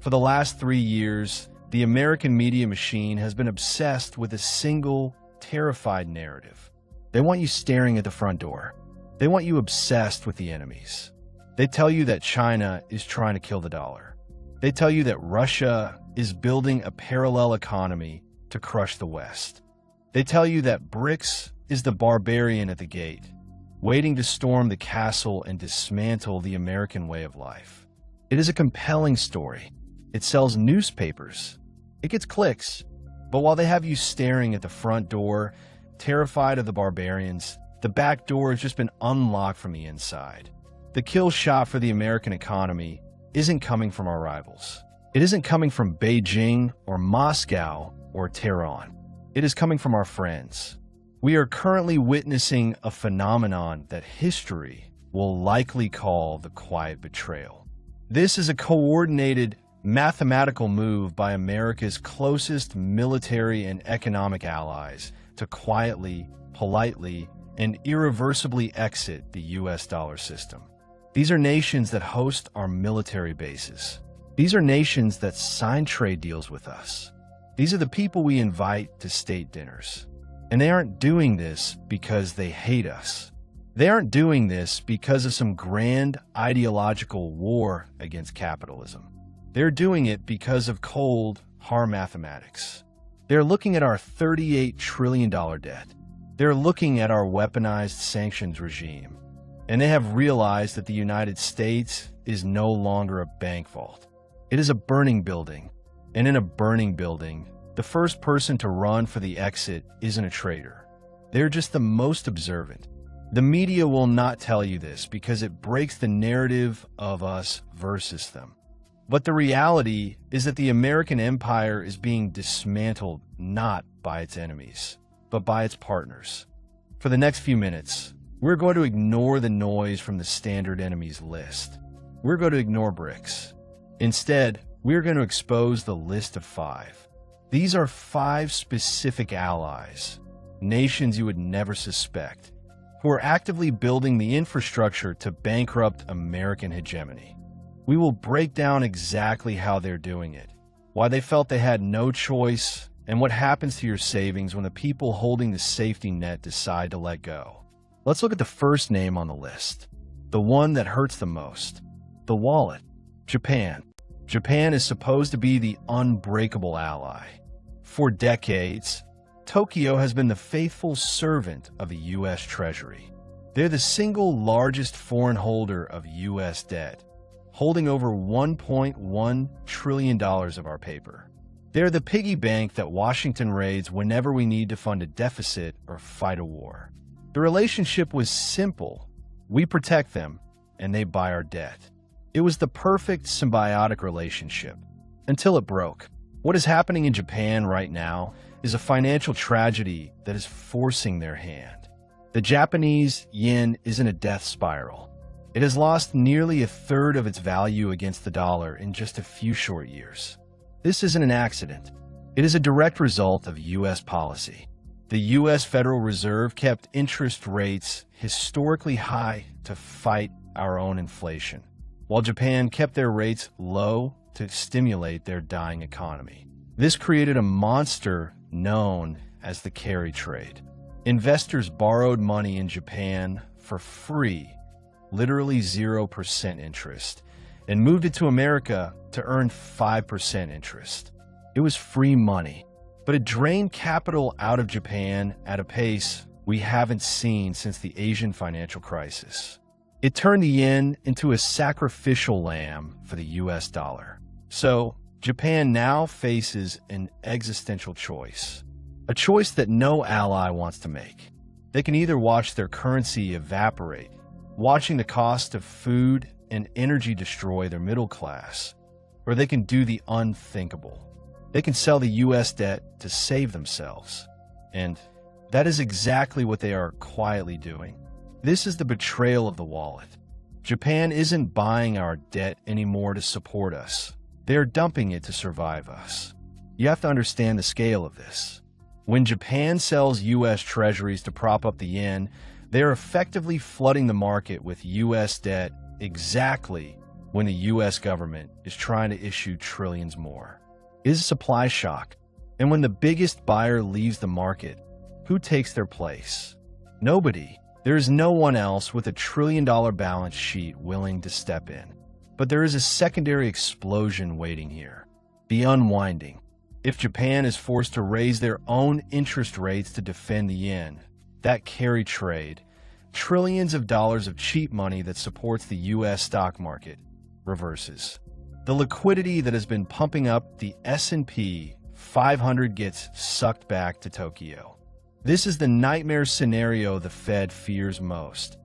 For the last 3 years, the American media machine has been obsessed with a single, terrified narrative. They want you staring at the front door. They want you obsessed with the enemies. They tell you that China is trying to kill the dollar. They tell you that Russia is building a parallel economy to crush the West. They tell you that BRICS is the barbarian at the gate, waiting to storm the castle and dismantle the American way of life. It is a compelling story. It sells newspapers. It gets clicks. But while they have you staring at the front door, terrified of the barbarians, the back door has just been unlocked from the inside. The kill shot for the American economy isn't coming from our rivals. It isn't coming from Beijing or Moscow or Tehran. It is coming from our friends. We are currently witnessing a phenomenon that history will likely call the quiet betrayal. This is a coordinated, mathematical move by America's closest military and economic allies to quietly, politely, and irreversibly exit the US dollar system. These are nations that host our military bases. These are nations that sign trade deals with us. These are the people we invite to state dinners. And they aren't doing this because they hate us. They aren't doing this because of some grand ideological war against capitalism. They're doing it because of cold, hard mathematics. They're looking at our $38 trillion debt. They're looking at our weaponized sanctions regime. And they have realized that the United States is no longer a bank vault. It is a burning building. And in a burning building, the first person to run for the exit isn't a traitor. They're just the most observant. The media will not tell you this because it breaks the narrative of us versus them. But the reality is that the American empire is being dismantled not by its enemies, but by its partners. For the next few minutes, we're going to ignore the noise from the standard enemies list. We're going to ignore BRICS. Instead, we're going to expose the list of 5. These are 5 specific allies, nations you would never suspect, who are actively building the infrastructure to bankrupt American hegemony. We will break down exactly how they're doing it, why they felt they had no choice, and what happens to your savings when the people holding the safety net decide to let go. Let's look at the first name on the list, the one that hurts the most, the wallet, Japan. Japan is supposed to be the unbreakable ally. For decades, Tokyo has been the faithful servant of the U.S. Treasury. They're the single largest foreign holder of U.S. debt, holding over $1.1 trillion of our paper. They're the piggy bank that Washington raids whenever we need to fund a deficit or fight a war. The relationship was simple. We protect them, and they buy our debt. It was the perfect symbiotic relationship, until it broke. What is happening in Japan right now is a financial tragedy that is forcing their hand. The Japanese yen is in a death spiral. It has lost nearly a third of its value against the dollar in just a few short years. This isn't an accident. It is a direct result of U.S. policy. The U.S. Federal Reserve kept interest rates historically high to fight our own inflation, while Japan kept their rates low to stimulate their dying economy. This created a monster known as the carry trade. Investors borrowed money in Japan for free, literally 0% interest, and moved it to America to earn 5% interest. It was free money, but it drained capital out of Japan at a pace we haven't seen since the Asian financial crisis. It turned the yen into a sacrificial lamb for the US dollar. So, Japan now faces an existential choice. A choice that no ally wants to make. They can either watch their currency evaporate, watching the cost of food and energy destroy their middle class, or they can do the unthinkable. They can sell the US debt to save themselves. And that is exactly what they are quietly doing. This is the betrayal of the wallet. Japan isn't buying our debt anymore to support us. They're dumping it to survive us. You have to understand the scale of this. When Japan sells U.S. treasuries to prop up the yen, they're effectively flooding the market with U.S. debt exactly when the US government is trying to issue trillions more? Is a supply shock. And when the biggest buyer leaves the market, who takes their place? Nobody. There is no one else with a trillion-dollar balance sheet willing to step in. But there is a secondary explosion waiting here. The unwinding. If Japan is forced to raise their own interest rates to defend the yen, that carry trade, trillions of dollars of cheap money that supports the US stock market, reverses. The liquidity that has been pumping up the S&P 500 gets sucked back to Tokyo. This is the nightmare scenario the Fed fears most.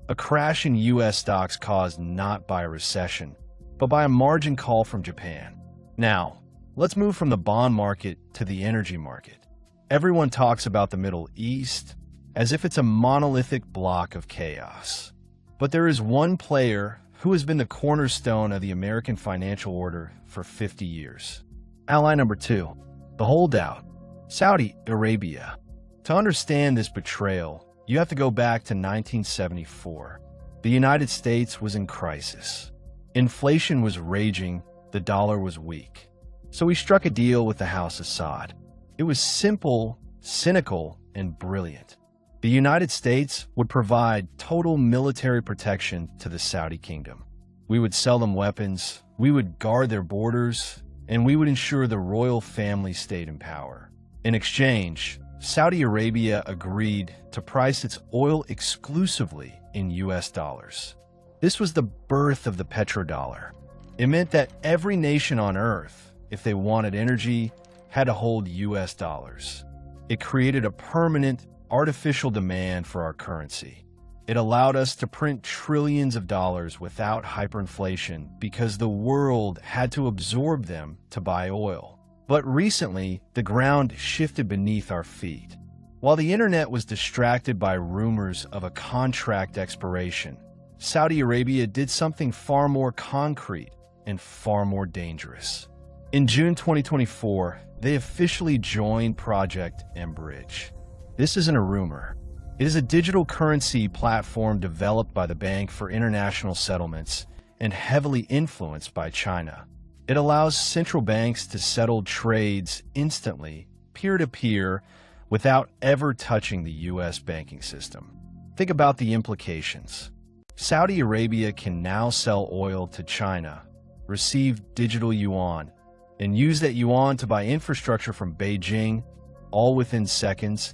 A crash in US stocks caused not by a recession, but by a margin call from Japan. Now, let's move from the bond market to the energy market. Everyone talks about the Middle East as if it's a monolithic block of chaos. But there is one player who has been the cornerstone of the American financial order for 50 years. Ally number 2, the holdout, Saudi Arabia. To understand this betrayal, you have to go back to 1974. The United States was in crisis. Inflation was raging, the dollar was weak. So we struck a deal with the House Assad. It was simple, cynical, and brilliant. The United States would provide total military protection to the Saudi kingdom. We would sell them weapons, we would guard their borders, and we would ensure the royal family stayed in power. In exchange, Saudi Arabia agreed to price its oil exclusively in US dollars. This was the birth of the Petro-Dollar. It meant that every nation on Earth, if they wanted energy, had to hold US dollars. It created a permanent, artificial demand for our currency. It allowed us to print trillions of dollars without hyperinflation because the world had to absorb them to buy oil. But recently, the ground shifted beneath our feet. While the internet was distracted by rumors of a contract expiration, Saudi Arabia did something far more concrete and far more dangerous. In June 2024, they officially joined Project Bridge. This isn't a rumor. It is a digital currency platform developed by the Bank for International Settlements and heavily influenced by China. It allows central banks to settle trades instantly, peer-to-peer, without ever touching the US banking system. Think about the implications. Saudi Arabia can now sell oil to China, receive digital yuan, and use that yuan to buy infrastructure from Beijing, all within seconds,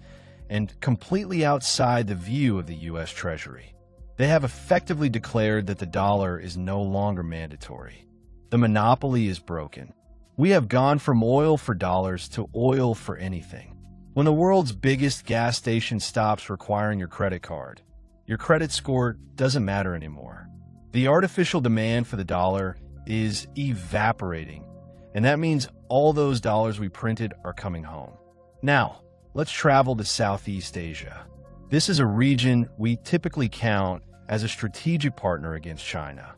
and completely outside the view of the US Treasury. They have effectively declared that the dollar is no longer mandatory. The monopoly is broken. We have gone from oil for dollars to oil for anything. When the world's biggest gas station stops requiring your credit card, your credit score doesn't matter anymore. The artificial demand for the dollar is evaporating, and that means all those dollars we printed are coming home. Now, let's travel to Southeast Asia. This is a region we typically count as a strategic partner against China.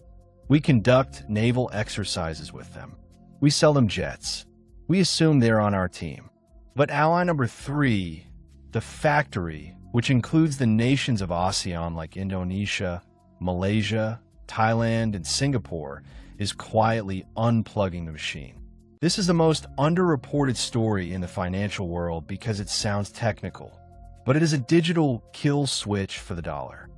We conduct naval exercises with them. We sell them jets. We assume they're on our team. But ally number 3, the factory, which includes the nations of ASEAN like Indonesia, Malaysia, Thailand, and Singapore, is quietly unplugging the machine. This is the most underreported story in the financial world because it sounds technical, but it is a digital kill switch for the dollar.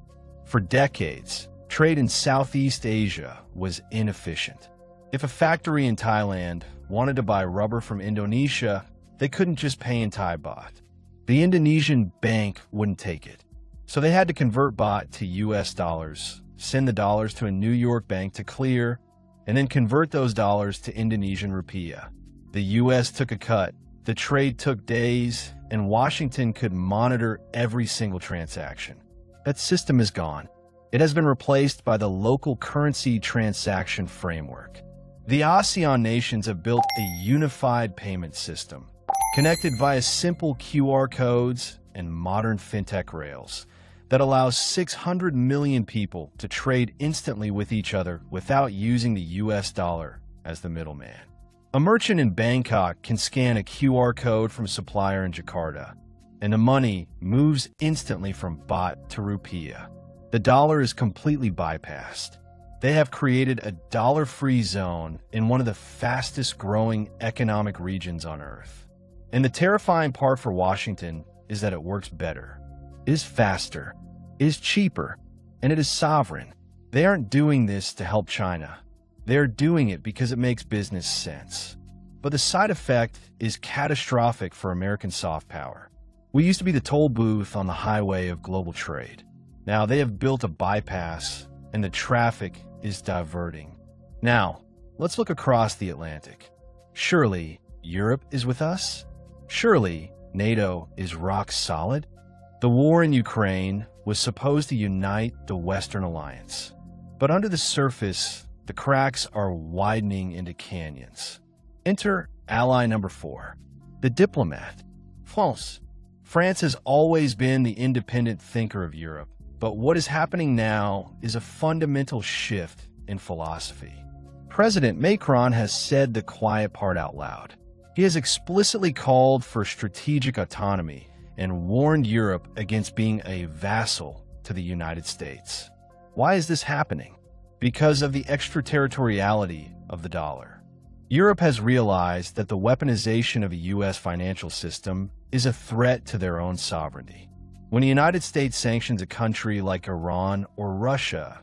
For decades, trade in Southeast Asia was inefficient. If a factory in Thailand wanted to buy rubber from Indonesia, they couldn't just pay in Thai baht. The Indonesian bank wouldn't take it. So they had to convert baht to US dollars, send the dollars to a New York bank to clear, and then convert those dollars to Indonesian rupiah. The US took a cut, the trade took days, and Washington could monitor every single transaction. That system is gone. It has been replaced by the local currency transaction framework. The ASEAN nations have built a unified payment system, connected via simple QR codes and modern fintech rails that allows 600 million people to trade instantly with each other without using the US dollar as the middleman. A merchant in Bangkok can scan a QR code from a supplier in Jakarta, and the money moves instantly from baht to rupiah. The dollar is completely bypassed. They have created a dollar-free zone in one of the fastest-growing economic regions on Earth. And the terrifying part for Washington is that it works better, is faster, is cheaper, and it is sovereign. They aren't doing this to help China. They are doing it because it makes business sense. But the side effect is catastrophic for American soft power. We used to be the toll booth on the highway of global trade. Now they have built a bypass, and the traffic is diverting. Now, let's look across the Atlantic. Surely, Europe is with us? Surely, NATO is rock solid? The war in Ukraine was supposed to unite the Western Alliance. But under the surface, the cracks are widening into canyons. Enter ally number 4, the diplomat, France. France has always been the independent thinker of Europe, but what is happening now is a fundamental shift in philosophy. President Macron has said the quiet part out loud. He has explicitly called for strategic autonomy and warned Europe against being a vassal to the United States. Why is this happening? Because of the extraterritoriality of the dollar. Europe has realized that the weaponization of a U.S. financial system is a threat to their own sovereignty. When the United States sanctions a country like Iran or Russia,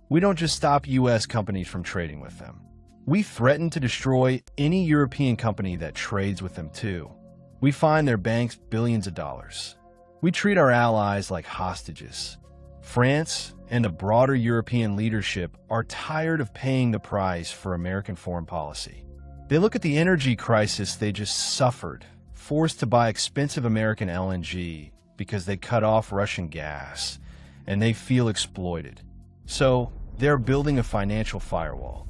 we don't just stop U.S. companies from trading with them. We threaten to destroy any European company that trades with them too. We fine their banks billions of dollars. We treat our allies like hostages. France and the broader European leadership are tired of paying the price for American foreign policy. They look at the energy crisis they just suffered, forced to buy expensive American LNG because they cut off Russian gas, and they feel exploited. So, they're building a financial firewall.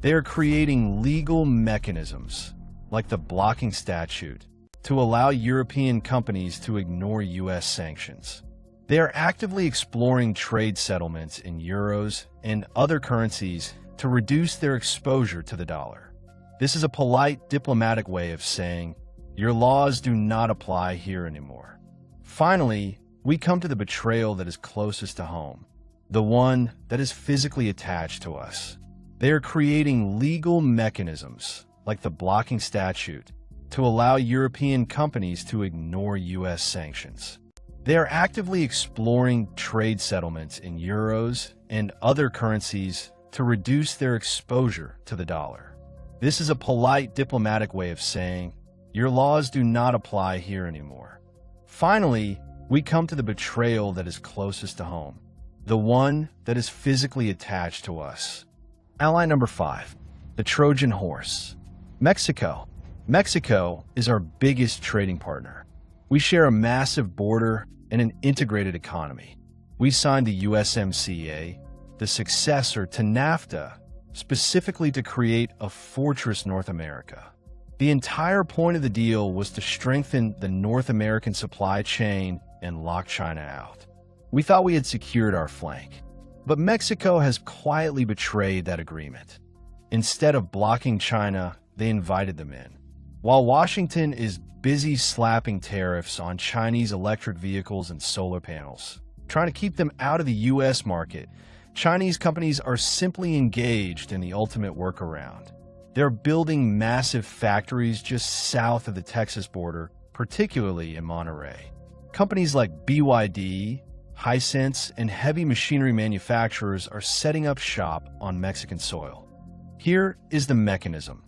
They are creating legal mechanisms, like the blocking statute, to allow European companies to ignore U.S. sanctions. They are actively exploring trade settlements in euros and other currencies to reduce their exposure to the dollar. This is a polite, diplomatic way of saying, your laws do not apply here anymore. Finally, we come to the betrayal that is closest to home, the one that is physically attached to us. They are creating legal mechanisms, like the blocking statute, to allow European companies to ignore U.S. sanctions. They are actively exploring trade settlements in euros and other currencies to reduce their exposure to the dollar. This is a polite, diplomatic way of saying, your laws do not apply here anymore. Finally, we come to the betrayal that is closest to home, the one that is physically attached to us. Ally number 5, the Trojan Horse. Mexico. Mexico is our biggest trading partner. We share a massive border and an integrated economy. We signed the USMCA, the successor to NAFTA, specifically to create a fortress North America. The entire point of the deal was to strengthen the North American supply chain and lock China out. We thought we had secured our flank, but Mexico has quietly betrayed that agreement. Instead of blocking China, they invited them in. While Washington is busy slapping tariffs on Chinese electric vehicles and solar panels, trying to keep them out of the U.S. market, Chinese companies are simply engaged in the ultimate workaround. They're building massive factories just south of the Texas border, particularly in Monterrey. Companies like BYD, Hisense, and heavy machinery manufacturers are setting up shop on Mexican soil. Here is the mechanism.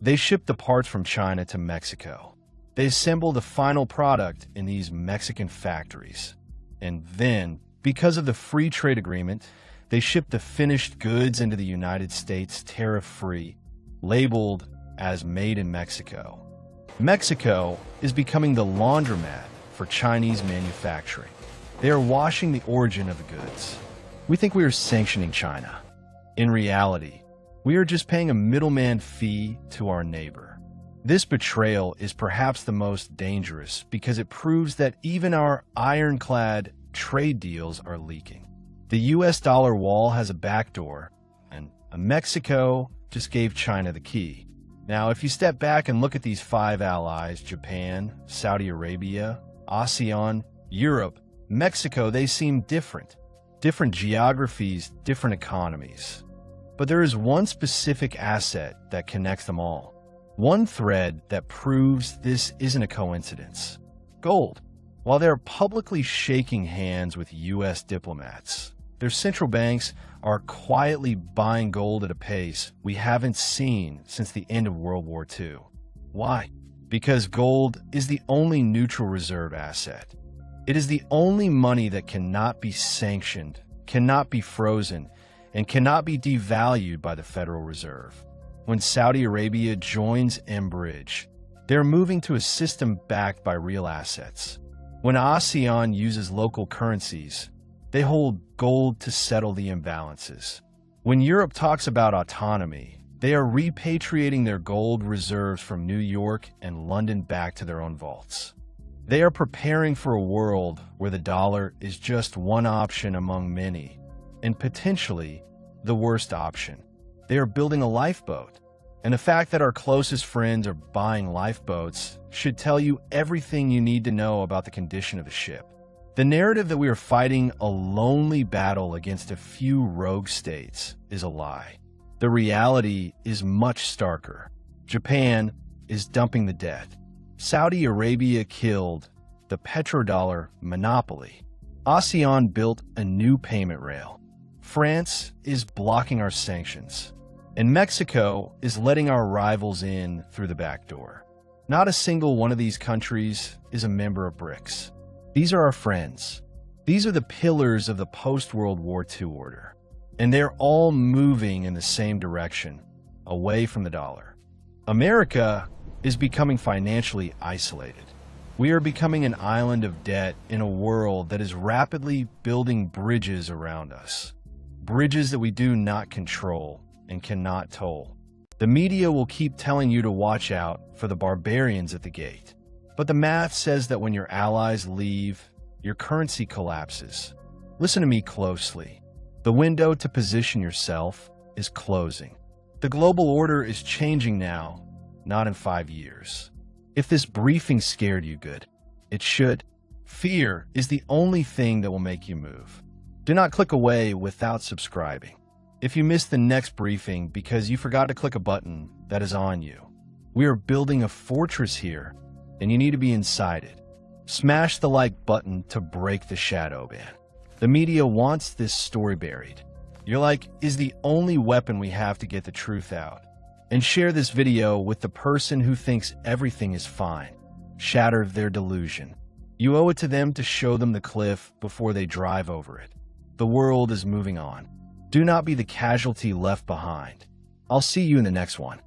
They ship the parts from China to Mexico. They assemble the final product in these Mexican factories. And then, because of the free trade agreement, they ship the finished goods into the United States tariff-free, labeled as Made in Mexico. Mexico is becoming the laundromat for Chinese manufacturing. They are washing the origin of the goods. We think we are sanctioning China. In reality, we are just paying a middleman fee to our neighbor. This betrayal is perhaps the most dangerous because it proves that even our ironclad trade deals are leaking. The US dollar wall has a backdoor, and Mexico just gave China the key. Now, if you step back and look at these 5 allies, Japan, Saudi Arabia, ASEAN, Europe, Mexico, they seem different. Different geographies, different economies. But there is one specific asset that connects them all. One thread that proves this isn't a coincidence. Gold. While they're publicly shaking hands with U.S. diplomats, their central banks are quietly buying gold at a pace we haven't seen since the end of World War II. Why? Because gold is the only neutral reserve asset. It is the only money that cannot be sanctioned, cannot be frozen, and cannot be devalued by the Federal Reserve. When Saudi Arabia joins BRICS, they're moving to a system backed by real assets. When ASEAN uses local currencies, they hold gold to settle the imbalances. When Europe talks about autonomy, they are repatriating their gold reserves from New York and London back to their own vaults. They are preparing for a world where the dollar is just one option among many, and potentially the worst option. They are building a lifeboat. And the fact that our closest friends are buying lifeboats should tell you everything you need to know about the condition of the ship. The narrative that we are fighting a lonely battle against a few rogue states is a lie. The reality is much starker. Japan is dumping the debt. Saudi Arabia killed the Petro-Dollar monopoly. ASEAN built a new payment rail. France is blocking our sanctions. And Mexico is letting our rivals in through the back door. Not a single one of these countries is a member of BRICS. These are our friends. These are the pillars of the post-World War II order. And they're all moving in the same direction, away from the dollar. America is becoming financially isolated. We are becoming an island of debt in a world that is rapidly building bridges around us. Bridges that we do not control and cannot toll. The media will keep telling you to watch out for the barbarians at the gate. But the math says that when your allies leave, your currency collapses. Listen to me closely. The window to position yourself is closing. The global order is changing now, not in 5 years. If this briefing scared you good, it should. Fear is the only thing that will make you move. Do not click away without subscribing. If you missed the next briefing because you forgot to click a button, that is on you. We are building a fortress here, and you need to be inside it. Smash the like button to break the shadow ban. The media wants this story buried. Your like is the only weapon we have to get the truth out. And share this video with the person who thinks everything is fine. Shatter their delusion. You owe it to them to show them the cliff before they drive over it. The world is moving on. Do not be the casualty left behind. I'll see you in the next one.